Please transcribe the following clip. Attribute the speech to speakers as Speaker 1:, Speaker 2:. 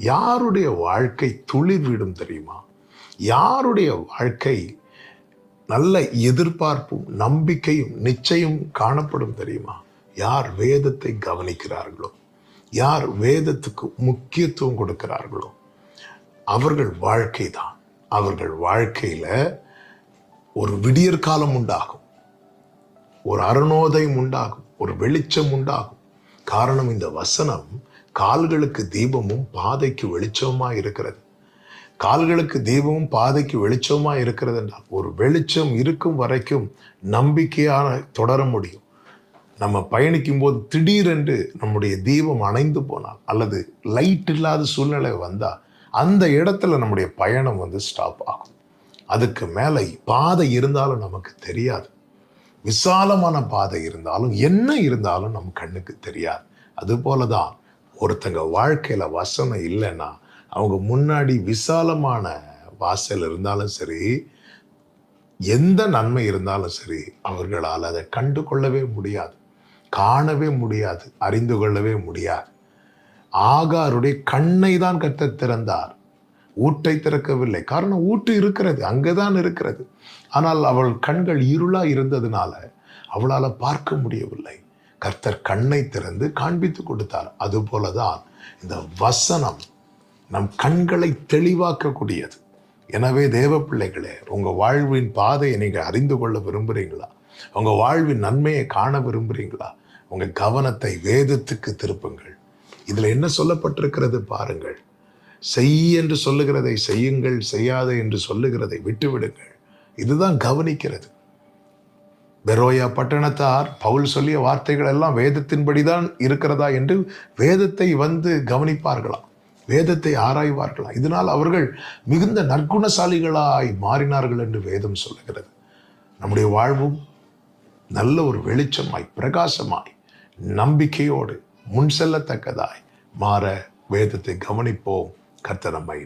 Speaker 1: யாருடைய வாழ்க்கை துளிர் விடும் தெரியுமா? யாருடைய வாழ்க்கை நல்ல எதிர்பார்ப்பும் நம்பிக்கையும் நிச்சயம் காணப்படும் தெரியுமா? யார் வேதத்தை கவனிக்கிறார்களோ, யார் வேதத்துக்கு முக்கியத்துவம் கொடுக்கிறார்களோ அவர்கள் வாழ்க்கை தான். அவர்கள் வாழ்க்கையில ஒரு விடியற் காலம் உண்டாகும், ஒரு அருணோதயம் உண்டாகும், ஒரு வெளிச்சம் உண்டாகும். காரணம், இந்த வசனம் கால்களுக்கு தீபமும் பாதைக்கு வெளிச்சமா இருக்கிறது. கால்களுக்கு தீபமும் பாதைக்கு வெளிச்சமா இருக்கிறது என்றால் ஒரு வெளிச்சம் இருக்கும் வரைக்கும் நம்பிக்கையான தொடர முடியும். நம்ம பயணிக்கும் போது திடீரென்று நம்முடைய தீபம் அணைந்து போனால் அல்லது லைட் இல்லாத சூழ்நிலை வந்தா அந்த இடத்துல நம்முடைய பயணம் ஸ்டாப் ஆகும். அதுக்கு மேலே பாதை இருந்தாலும் நமக்கு தெரியாது. விசாலமான பாதை இருந்தாலும் என்ன இருந்தாலும் நம்ம கண்ணுக்கு தெரியாது. அது போலதான் ஒருத்தங்க வாழ்க்கையில வசனம் இல்லைன்னா அவங்க முன்னாடி விசாலமான வாசல் இருந்தாலும் சரி, எந்த நன்மை இருந்தாலும் சரி, அவர்களால் அதை கண்டு கொள்ளவே முடியாது, காணவே முடியாது, அறிந்து கொள்ளவே முடியாது. ஆகாருடைய கண்ணை தான் கர்த்தர் திறந்தார், ஊட்டை திறக்கவில்லை. காரணம், ஊட்டு இருக்கிறது, அங்கதான் இருக்கிறது. ஆனால் அவள் கண்கள் இருளா இருந்ததுனால அவளால் பார்க்க முடியவில்லை. கர்த்தர் கண்ணை திறந்து காண்பித்து கொடுத்தார். அது போலதான் இந்த வசனம் நம் கண்களை தெளிவாக்கக்கூடியது. எனவே தேவ பிள்ளைகளே, உங்க வாழ்வின் பாதையை நீங்க அறிந்து கொள்ள விரும்புறீங்களா? உங்க வாழ்வின் நன்மையை காண விரும்புறீங்களா? உங்க கவனத்தை வேதத்துக்கு திருப்புங்கள். இதுல என்ன சொல்லப்பட்டிருக்கிறது பாருங்கள். செய் என்று சொல்லுகிறதை செய்யுங்கள், செய்யாதே என்று சொல்லுகிறதை விட்டுவிடுங்கள். இதுதான் கவனிக்கிறது. பெரோயா பட்டணத்தார் பவுல் சொல்லிய வார்த்தைகள் எல்லாம் வேதத்தின்படிதான் இருக்கிறதா என்று வேதத்தை கவனிப்பார்களாம், வேதத்தை ஆராய்வார்களாம். இதனால் அவர்கள் மிகுந்த நற்குணசாலிகளாய் மாறினார்கள் என்று வேதம் சொல்லுகிறது. நம்முடைய வாழ்வும் நல்ல ஒரு வெளிச்சமாய், பிரகாசமாய், நம்பிக்கையோடு முன் செல்லத்தக்கதாய் மாற வேதத்தை கவனிப்போம். கர்த்தர் நம்மை